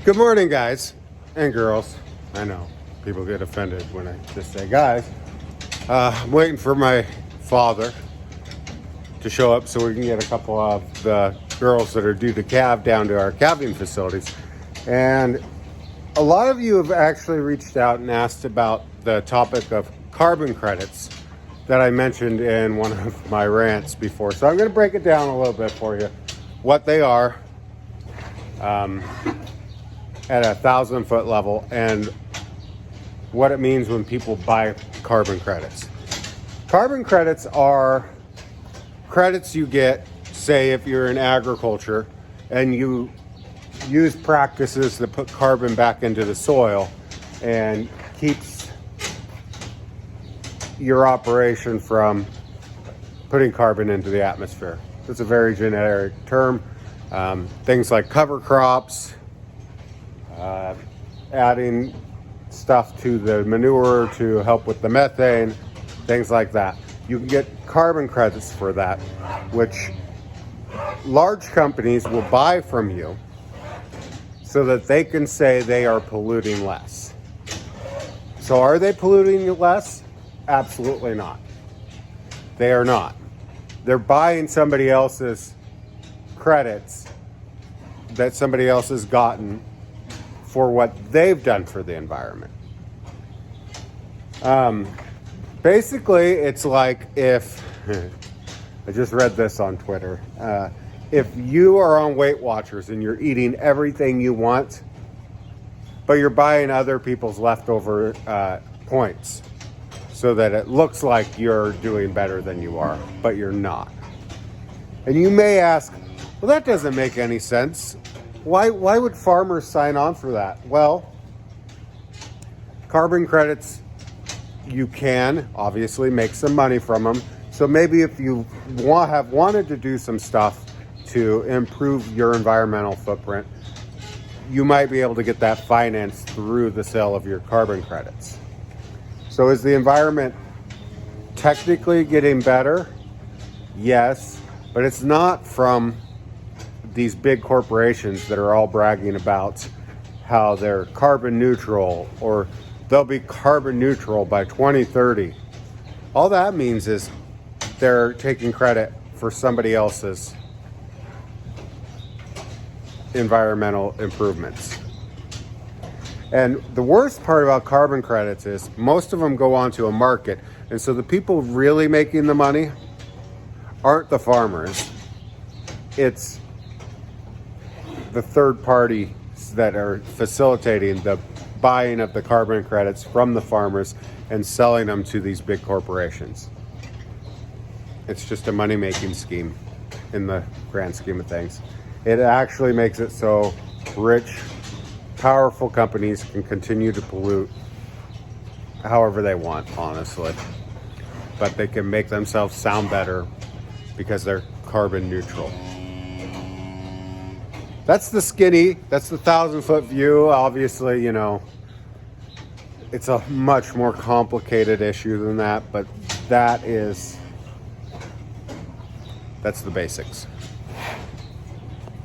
Good morning, guys and girls. I know people get offended when I just say guys. I'm waiting for my father to show up so we can get a couple of the girls that are due to calve down to our calving facilities. And a lot of you have actually reached out and asked about the topic of carbon credits that I mentioned in one of my rants before. So I'm going to break it down a little bit for you, what they are at 1,000-foot level and what it means when people buy carbon credits. Carbon credits are credits you get, say, if you're in agriculture and you use practices that put carbon back into the soil and keeps your operation from putting carbon into the atmosphere. It's a very generic term. Things like cover crops, adding stuff to the manure to help with the methane, things like that. You can get carbon credits for that, which large companies will buy from you so that they can say they are polluting less. So are they polluting less? Absolutely not. They are not. They're buying somebody else's credits that somebody else has gotten for what they've done for the environment. Basically, it's like if, I just read this on Twitter, if you are on Weight Watchers and you're eating everything you want, but you're buying other people's leftover points so that it looks like you're doing better than you are, but you're not. And you may ask, well, that doesn't make any sense. Why would farmers sign on for that? Well, carbon credits, you can obviously make some money from them. So maybe if you have wanted to do some stuff to improve your environmental footprint, you might be able to get that financed through the sale of your carbon credits. So is the environment technically getting better? Yes, but it's not from these big corporations that are all bragging about how they're carbon neutral or they'll be carbon neutral by 2030. All that means is they're taking credit for somebody else's environmental improvements. And the worst part about carbon credits is most of them go onto a market. And so the people really making the money aren't the farmers. It's the third parties that are facilitating the buying of the carbon credits from the farmers and selling them to these big corporations. It's just a money-making scheme in the grand scheme of things. It actually makes it so rich, powerful companies can continue to pollute however they want, honestly. But they can make themselves sound better because they're carbon neutral. That's the 1,000-foot view. Obviously, you know, it's a much more complicated issue than that, but that's the basics.